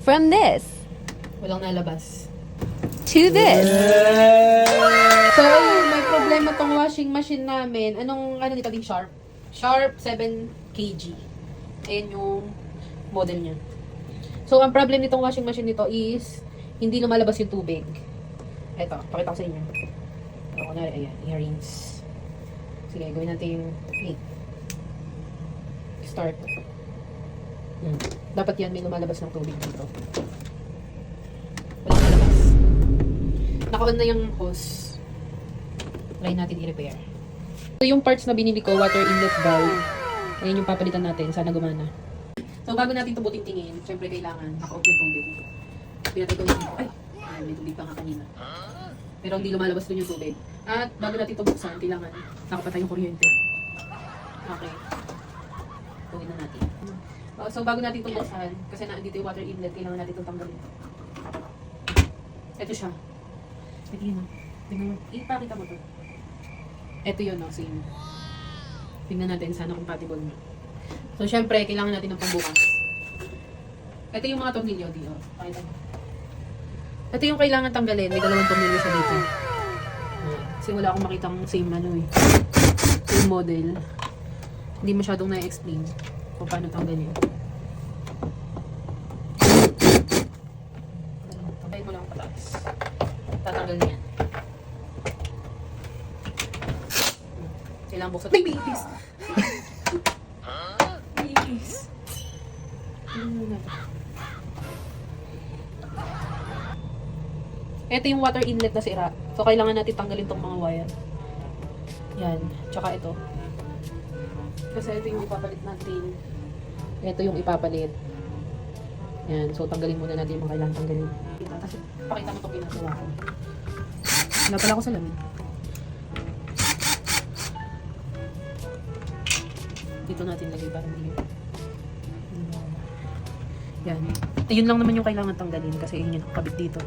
From this Walang nalabas. to this. So, may problema tong washing machine namin. Ano nito din? Sharp. Sharp 7 kg. Ayan yung model niya. So, ang problem nitong washing machine nito is hindi lumalabas yung tubig. Eto, pakita ko sa inyo. O, kunwari, ayan, earrings. Sige, gawin natin yung 8. Start. Dapat yan, may lumalabas ng tubig dito. Walang lalabas. Naka-on na yung hose. Try natin i-repair. So, yung parts na binili ko, water inlet valve. Ayan yung papalitan natin. Sana gumana. So, bago natin ito buting-tingin, syempre kailangan naka-off yung tubig. Pinatay ko yung ay, may tubig pa nga kanina. Pero hindi lumalabas dun yung tubig. At bago natin ito buksan, kailangan nakapatay yung kuryente. Okay. Tuwin na natin. So, bago natin ito buksan, kasi dito yung water inlet, kailangan natin itong tanggalin. Ito siya. Ito yun, no? Tingnan mo. Ipakita mo to. Ito yun, no? Same. Tingnan natin sana compatible mo. So, syempre, kailangan natin ng pambukas. Ito yung mga tornilyo, di, oh. Pakita mo. Ito yung kailangan tanggalin. May dalawang tornilyo sa dito. Kasi wala akong makitang same same model. Hindi masyadong na-explain kung paano tanggalin. Tanggalin mo lang pataas. Tatanggal niyan. Kailangan buksan. Baby, please! Please! Ito yung water inlet na sira. So, kailangan natin tanggalin tong mga wire. Yan. Tsaka ito. Kasi ito yung ipapalit natin. Ito yung ipapalit. Yan. So, tanggalin muna natin yung mga kailangan tanggalin. Tapos, pakita mo itong ginagawa ko. Wala pala ako sa lamin. Dito natin lagay para hindi. Yan. Yun lang naman yung kailangan tanggalin kasi yun yung nakakabit dito.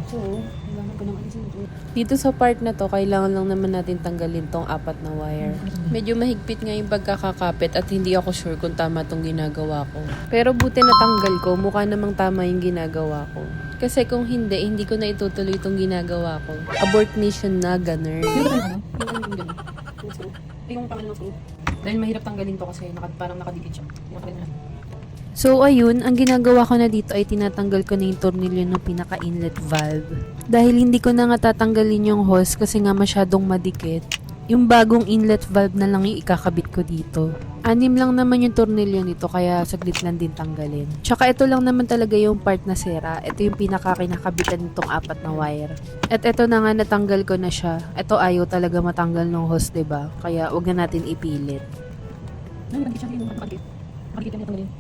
So, kailangan ko nang alisin ito. Dito sa part na to, kailangan lang naman natin tanggalin tong 4 na wire. Medyo mahigpit nga yung pagkakakapit at hindi ako sure kung tama tong ginagawa ko. Pero buti natanggal ko, mukha namang tama yung ginagawa ko. Kasi kung hindi ko na itutuloy itong ginagawa ko. Abort mission na, gunner. Yung pangalan ng screw. Dahil mahirap tanggalin to kasi parang nakadikit siya. So ayun, ang ginagawa ko na dito ay tinatanggal ko na yung tornilyo ng pinaka-inlet valve. Dahil hindi ko na nga tatanggalin yung hose kasi nga masyadong madikit. Yung bagong inlet valve na lang yung ikakabit ko dito. 6 lang naman yung tornilyo nito kaya saglit lang din tanggalin. Tsaka ito lang naman talaga yung part na sira. Ito yung pinaka-kinakabitan nitong 4 na wire. At ito na nga natanggal ko na siya. Ito ayaw talaga matanggal ng hose, 'di ba? Kaya wag na natin ipilit. Nakikita siya yung makakabit. Makikita niya tanggalin.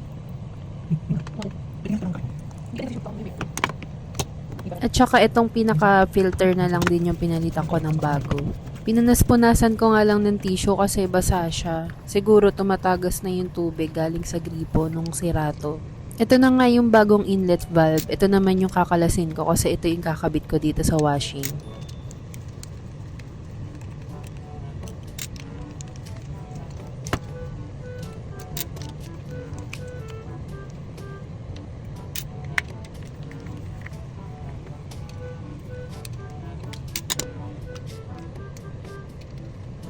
At saka itong pinaka-filter na lang din yung pinalitan ko ng bago. Pinunas-punasan ko nga lang ng tissue kasi basa siya. Siguro tumatagas na yung tubig galing sa gripo nung sirato. Ito na nga yung bagong inlet valve. Ito naman yung kakalasin ko kasi ito yung kakabit ko dito sa washing.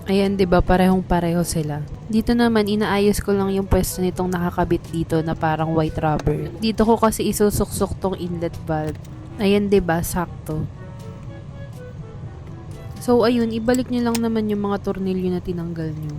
Ayan, 'di ba? Parehong-pareho sila. Dito naman inaayos ko lang yung pwesto nitong nakakabit dito na parang white rubber. Dito ko kasi isusuksok tong inlet valve. Ayan, 'di ba? Sakto. So ayun, ibalik niyo lang naman yung mga tornilyo na tinanggal niyo.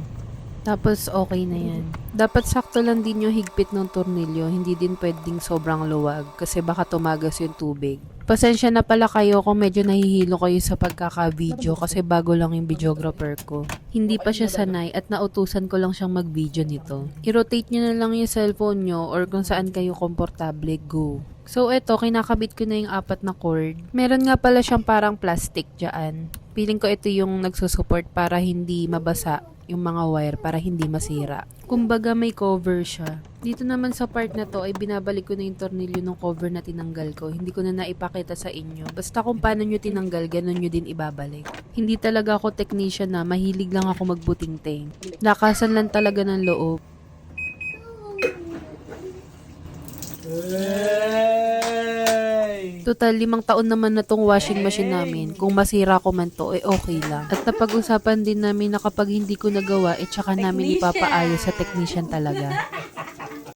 Tapos okay na 'yan. Dapat sakto lang din yung higpit ng tornilyo, hindi din pwedeng sobrang luwag kasi baka tumagas yung tubig. Pasensya na pala kayo kung medyo nahihilo kayo sa pagkaka-video kasi bago lang yung videographer ko. Hindi pa siya sanay at nautusan ko lang siyang mag-video nito. I-rotate nyo na lang yung cellphone nyo or kung saan kayo komportable, go. So eto, kinakabit ko na yung 4 na cord. Meron nga pala siyang parang plastic dyan. Feeling ko ito yung nagsusupport para hindi mabasa yung mga wire para hindi masira. Kumbaga may cover siya. Dito naman sa part na to ay binabalik ko na yung tornilyo ng cover na tinanggal ko. Hindi ko na naipakita sa inyo. Basta kung paano nyo tinanggal, ganun nyo din ibabalik. Hindi talaga ako technician na, mahilig lang ako magbuting-ting. Lakasan lang talaga ng loob. Total, 5 taon naman na tong washing machine namin. Kung masira ko man to, okay lang. At napag-usapan din namin na kapag hindi ko nagawa, tsaka namin ipapaayos sa technician talaga.